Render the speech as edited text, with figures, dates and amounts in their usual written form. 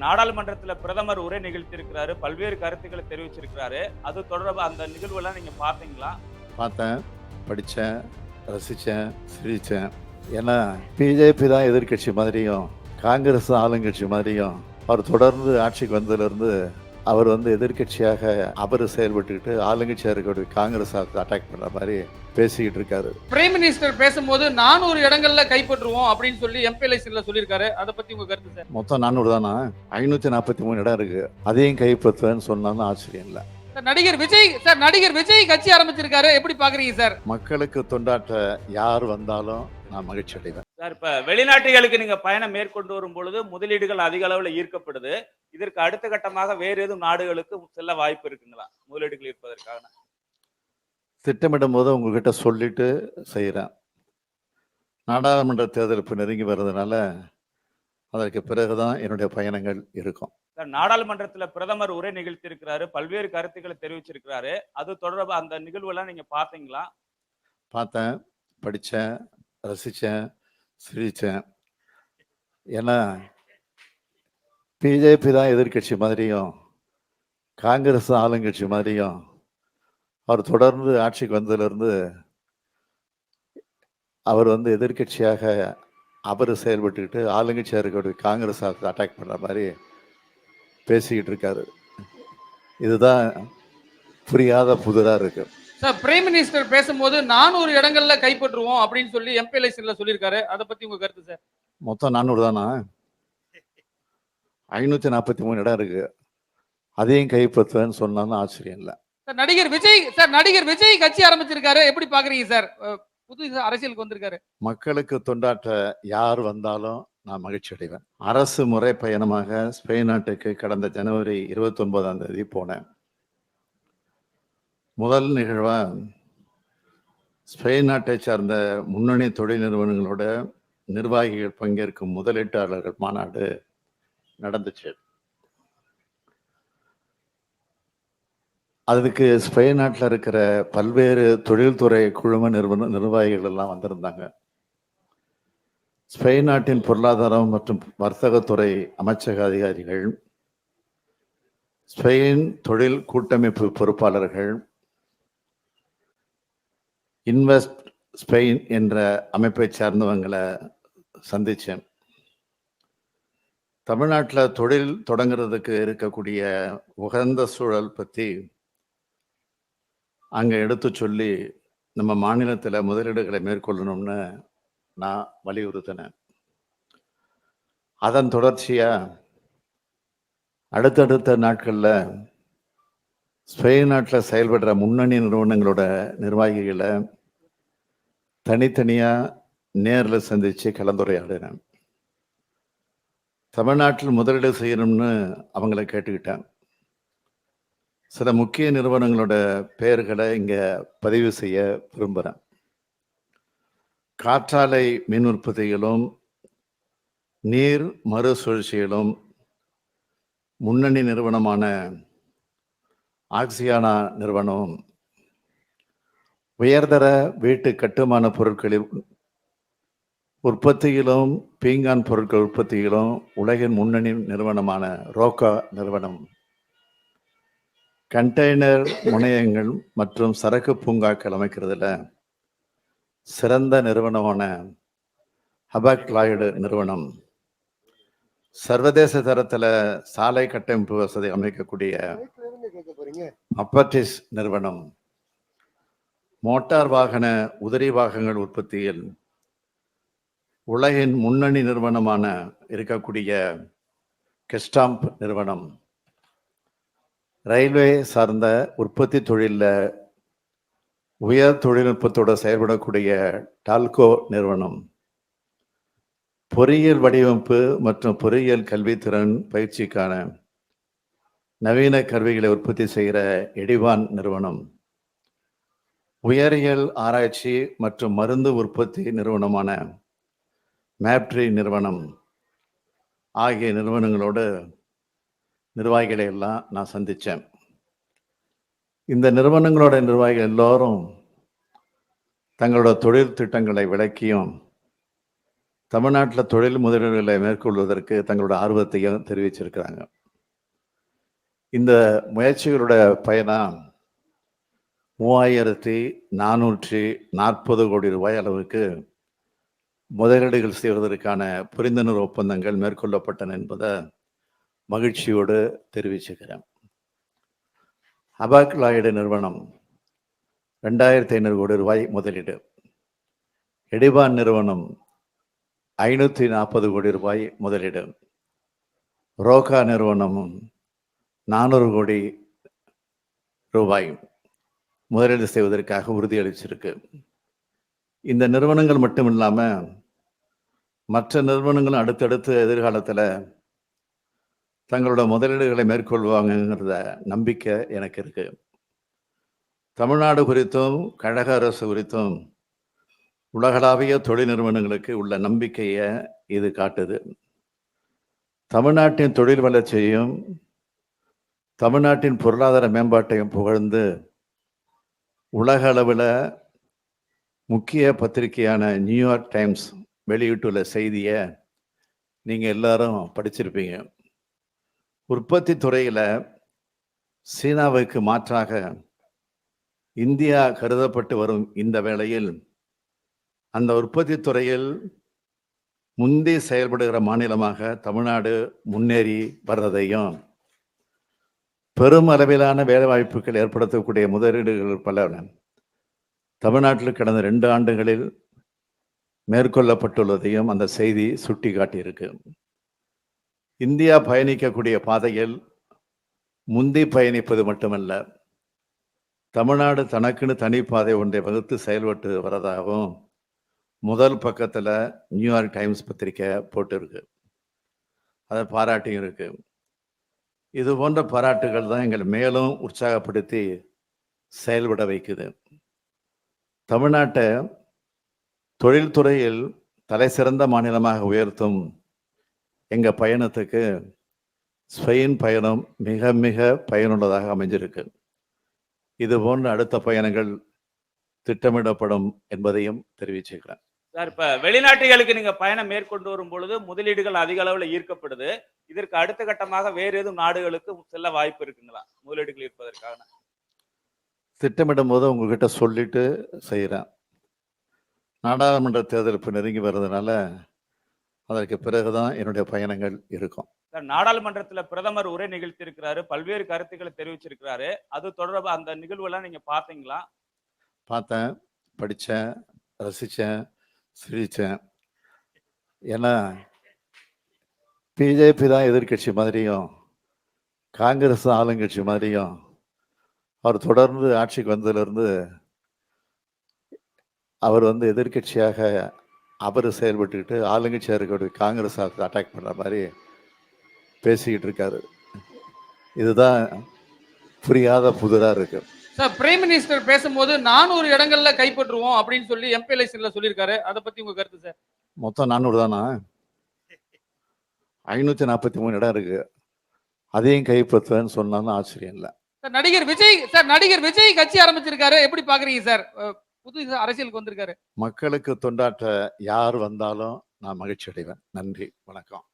நாடாளுமன்றத்துல பிரதமர் உரை நிகழ்த்தியிருக்கிறாரு. பல்வேறு கருத்துக்களை தெரிவிச்சிருக்கிறாரு. அது தொடர்பா அந்த நிகழ்வெல்லாம் நீங்க பார்த்தீங்களா? பார்த்தேன், படித்தேன், ரசித்தேன், சிரித்தேன். ஏன்னா பிஜேபி தான் எதிர்க்கட்சி மாதிரியும் காங்கிரஸ் தான் ஆளுங்கட்சி மாதிரியும் அவர் தொடர்ந்து ஆட்சிக்கு வந்ததுலேருந்து அவர் எதிர்க்கட்சியாக அவர் செயல்பட்டுக்கிட்டு ஆளுங்கட்சியாக இருக்கக்கூடிய காங்கிரஸ் அட்டாக் பண்ணுற மாதிரி பேசிக்கிட்டு இருக்காரு. பிரைம் மினிஸ்டர் பேசும்போது 400 இடங்கள்ல கைப்பற்றுவோம் அப்படின்னு சொல்லி எம்பி எலெக்ஷன்ல சொல்லியிருக்காரு. அதை பத்தி உங்க கருத்து சார்? மொத்தம் 400 தானா? 543 இடம் இருக்கு. அதையும் கைப்பற்றுவேன்னு சொன்னாலும் ஆச்சரியம் இல்லை. நடிகர் விஜய் கட்சி ஆரம்பிச்சிருக்காரு, எப்படி பாக்குறீங்க சார்? மக்களுக்கு தொண்டாற்ற யார் வந்தாலும் நான் மகிழ்ச்சி அடைவேன் சார், இப்ப வெளிநாட்டுகளுக்கு நீங்க பயணம் மேற்கொண்டு வரும் பொழுது முதலீடுகள் அதிக அளவுல ஈர்க்கப்படுது. இதற்கு அடுத்த கட்டமாக வேறு எதுவும் நாடுகளுக்கு செல்ல வாய்ப்பு இருக்குங்களா முதலீடுகள் ஈர்ப்பதற்காக? திட்டமிடும் போது உங்ககிட்ட சொல்லிட்டு செய்கிறேன். நாடாளுமன்ற தேர்தல் இப்போ நெருங்கி வர்றதுனால அதற்கு பிறகுதான் என்னுடைய பயணங்கள் இருக்கும். நாடாளுமன்றத்துல பிரதமர் உரை நிகழ்த்தியிருக்கிறாரு. பல்வேறு கருத்துக்களை தெரிவிச்சிருக்கிறாரு. அது தொடர்பா அந்த நிகழ்வெல்லாம் நீங்க பார்த்தீங்களா? பார்த்தேன், படித்தேன், ரசித்தேன், சிரித்தேன். ஏன்னா பிஜேபி தான் எதிர்க்கட்சி மாதிரியும் காங்கிரஸ் தான் ஆளுங்கட்சி மாதிரியும் அவர் தொடர்ந்து ஆட்சிக்கு வந்ததுலேருந்து அவர் எதிர்க்கட்சியாக அவர் செயல்பட்டுக்கிட்டு ஆளுங்கட்சியாக இருக்கக்கூடிய காங்கிரஸ் அட்டாக் பண்ணுற மாதிரி பேசிக்கிட்டு இருக்காரு. இதுதான் புரியாத புதிராக இருக்கு. சார், பிரைம் மினிஸ்டர் பேசும்போது 400 இடங்கள்ல கைப்பற்றுவோம் அப்படின்னு சொல்லி எம்பி எலெக்ஷன்ல சொல்லியிருக்காரு. அதை பத்தி உங்க கருத்து சார்? மொத்தம் 400 தானா? 543 இடம் இருக்கு. அதையும் கைப்பற்றுவேன்னு சொன்னாலும் ஆச்சரியம் இல்லை. நடிகர் விஜய் கட்சி ஆரம்பிச்சிருக்காரு, எப்படி பாக்குறீங்க சார்? புது அரசியலுக்கு வந்திருக்காரு. மக்களுக்கு தொண்டாற்ற யார் வந்தாலும் நான் மகிழ்ச்சி அடைவேன். அரசு முறை பயணமாக ஸ்பெயின் நாட்டுக்கு கடந்த ஜனவரி 29ஆம் தேதி போனேன். முதல் நிகழ்வா ஸ்பெயின் நாட்டை சார்ந்த முன்னணி தொழில் நிறுவனங்களோட நிர்வாகிகள் பங்கேற்கும் முதலீட்டாளர்கள் மாநாடு நடந்துச்சு. அதுக்கு ஸ்பெயின் நாட்டில் இருக்கிற பல்வேறு தொழில்துறை குழும நிர்வாகிகள் எல்லாம் வந்திருந்தாங்க. ஸ்பெயின் நாட்டின் பொருளாதாரம் மற்றும் வர்த்தகத்துறை அமைச்சக அதிகாரிகள், ஸ்பெயின் தொழில் கூட்டமைப்பு பொறுப்பாளர்கள், இன்வெஸ்ட் ஸ்பெயின் என்ற அமைப்பை சார்ந்தவங்களை சந்திச்சேன். தமிழ்நாட்டில் தொழில் தொடங்குறதுக்கு இருக்கக்கூடிய உகந்த சூழல் பற்றி அங்கே எடுத்து சொல்லி நம்ம மாநிலத்தில் முதலீடுகளை மேற்கொள்ளணும்னு நான் வலியுறுத்தினேன். அதன் தொடர்ச்சியாக அடுத்தடுத்த நாட்களில் ஸ்பெயின் நாட்டில் செயல்படுற முன்னணி நிறுவனங்களோட நிர்வாகிகளை தனித்தனியாக நேரில் சந்தித்து கலந்துரையாடினேன். தமிழ்நாட்டில் முதலீடு செய்யணும்னு அவங்கள கேட்டுக்கிட்டேன். சில முக்கிய நிறுவனங்களோட பெயர்களை இங்கே பதிவு செய்ய விரும்புகிறேன். காற்றாலை மின் உற்பத்திகளும் நீர் மறுசுழற்சியிலும் முன்னணி நிறுவனமான ஆக்சியானா நிறுவனம், உயர்தர வீட்டு கட்டுமான பொருட்களில் உற்பத்தியிலும் பீங்கான் பொருட்கள் உற்பத்தியிலும் உலகின் முன்னணி நிறுவனமான ரோக்கா நிறுவனம், கண்டெய்னர் முனையங்கள் மற்றும் சரக்கு பூங்காக்கள் அமைக்கிறதுல சிறந்த நிறுவனமான ஹபாக் லாய்டு நிறுவனம், சர்வதேச தரத்தில் சாலை கட்டமைப்பு வசதி அமைக்கக்கூடிய அப்பர்டிஸ் நிறுவனம், மோட்டார் வாகன உதிரி வாகனங்கள் உற்பத்தியில் உலகின் முன்னணி நிறுவனமான இருக்கக்கூடிய கெஸ்டாம்ப் நிறுவனம், ரயில்வே சார்ந்த உற்பத்தி தொழிலில் உயர் தொழில்நுட்பத்தோடு செயல்படக்கூடிய டால்கோ நிறுவனம், பொறியியல் வடிவமைப்பு மற்றும் பொறியியல் கல்வித்திறன் பயிற்சிக்கான நவீன கருவிகளை உற்பத்தி செய்கிற எடிவான் நிறுவனம், உயரியல் ஆராய்ச்சி மற்றும் மருந்து உற்பத்தி நிறுவனமான மேப்ட்ரி நிறுவனம் ஆகிய நிறுவனங்களோடு நிர்வாகிகளை எல்லாம் நான் சந்தித்தேன். இந்த நிறுவனங்களோட நிர்வாகிகள் எல்லோரும் தங்களோட தொழில் திட்டங்களை விளக்கியும் தமிழ்நாட்டில் தொழில் முதலீடுகளை மேற்கொள்வதற்கு தங்களோட ஆர்வத்தையும் தெரிவிச்சிருக்கிறாங்க. இந்த முயற்சிகளோட பயணம் 3440 கோடி ரூபாய் அளவுக்கு முதலீடுகள் செய்வதற்கான புரிந்துணர்வு ஒப்பந்தங்கள் மேற்கொள்ளப்பட்டன என்பதை மகிழ்ச்சியோடு தெரிவிச்சுக்கிறேன். அபாக் லாய்டு நிறுவனம் 2500 கோடி ரூபாய் முதலீடு, எடிபான் நிறுவனம் 540 கோடி ரூபாய் முதலீடு, ரோகா நிறுவனம் 400 கோடி ரூபாய் முதலீடு செய்வதற்காக உறுதியளிச்சிருக்கு. இந்த நிறுவனங்கள் மட்டும் இல்லாமல் மற்ற நிறுவனங்களும் அடுத்தடுத்து எதிர்காலத்தில் தங்களோட முதலீடுகளை மேற்கொள்வாங்கங்கிறத நம்பிக்கை எனக்கு இருக்கு. தமிழ்நாடு குறித்தும் கழக அரசு குறித்தும் உலகளாவிய தொழில் நிறுவனங்களுக்கு உள்ள நம்பிக்கையை இது காட்டுது. தமிழ்நாட்டின் தொழில் வளர்ச்சியையும் தமிழ்நாட்டின் பொருளாதார மேம்பாட்டையும் புகழ்ந்து உலக அளவில் முக்கிய பத்திரிகையான நியூயார்க் டைம்ஸ் வெளியிட்டுள்ள செய்தியை நீங்கள் எல்லாரும் படிச்சிருப்பீங்க. உற்பத்தி துறையில் சீனாவுக்கு மாற்றாக இந்தியா கருதப்பட்டு வரும் இந்த வேளையில் அந்த உற்பத்தி துறையில் முந்தி செயல்படுகிற மாநிலமாக தமிழ்நாடு முன்னேறி வர்றதையும் பெரும் அளவிலான வேலைவாய்ப்புகள் ஏற்படுத்தக்கூடிய முதலீடுகள் பல தமிழ்நாட்டில் கடந்த 2 ஆண்டுகளில் மேற்கொள்ளப்பட்டுள்ளதையும் அந்த செய்தி சுட்டி காட்டியிருக்கு. இந்தியா பயணிக்கக்கூடிய பாதையில் முந்தி பயணிப்பது மட்டுமல்ல, தமிழ்நாடு தனக்குன்னு தனிப்பாதை ஒன்றை வகுத்து செயல்பட்டு வரதாகவும் முதல் பக்கத்தில் நியூயார்க் டைம்ஸ் பத்திரிக்கை போட்டிருக்கு. அதை பாராட்டியும் இருக்கு. இது போன்ற பாராட்டுகள் தான் எங்களை மேலும் உற்சாகப்படுத்தி செயல்பட வைக்குது. தமிழ்நாட்டை தொழில்துறையில் தலை சிறந்த மாநிலமாக உயர்த்தும் எங்கள் பயணத்துக்கு ஸ்பெயின் பயணம் மிக மிக பயனுள்ளதாக அமைஞ்சிருக்கு. இது போன்ற அடுத்த பயணங்கள் திட்டமிடப்படும் என்பதையும் தெரிவிச்சுக்கிறேன். சார், இப்ப வெளிநாட்டுகளுக்கு நீங்க பயணம் மேற்கொண்டு வரும் பொழுது முதலீடுகள் அதிக அளவுல ஈர்க்கப்படுது. இதற்கு அடுத்த கட்டமாக வேறு எதுவும் நாடுகளுக்கு செல்ல வாய்ப்பு இருக்குங்களா முதலீடுகள் ஈர்ப்பதற்காக? திட்டமிடும் போது உங்ககிட்ட சொல்லிட்டு செய்கிறேன். நாடாளுமன்ற தேர்தல் இப்போ நெருங்கி வர்றதுனால அதற்கு பிறகுதான் என்னுடைய பயணங்கள் இருக்கும். சார், நாடாளுமன்றத்துல பிரதமர் உரை நிகழ்த்தி இருக்கிறாரு, பல்வேறு கருத்துக்களை தெரிவிச்சிருக்கிறாரு. அது தொடர்பா அந்த நிகழ்வெல்லாம் நீங்க பார்த்தீங்களா? பார்த்தேன், படித்தேன், ரசித்தேன், சிரித்தேன். ஏன்னா பிஜேபி தான் எதிர்கட்சி மாதிரியும் காங்கிரஸ் ஆளுங்கட்சி மாதிரியும் அவர் தொடர்ந்து ஆட்சிக்கு வந்ததுலேருந்து அவர் எதிர்கட்சியாக அவர் செயல்பட்டுக்கிட்டு ஆளுங்கட்சியாக இருக்கக்கூடிய காங்கிரஸ் அட்டாக் பண்ணுற மாதிரி பேசிக்கிட்டு இருக்காரு. இதுதான் புரியாத புதிராக இருக்கு. சார், பிரைம் மினிஸ்டர் பேசும்போது 400 இடங்கள்ல கைப்பற்றுவோம் அப்படின்னு சொல்லி எம்பி எலெக்ஷன்ல சொல்லியிருக்காரு. அதை பத்தி உங்க கருத்து சார்? மொத்தம் 400 தானா? 543 இடம் இருக்கு. அதையும் கைப்பற்றுவேன்னு சொன்னாலும் ஆச்சரியம் இல்லை. சார், நடிகர் விஜய் கட்சி ஆரம்பிச்சிருக்காரு. எப்படி பாக்குறீங்க சார்? புது அரசியலுக்கு வந்திருக்காரு. மக்களுக்கு தொண்டாற்ற யார் வந்தாலும் நான் மகிழ்ச்சி அடைவேன். நன்றி, வணக்கம்.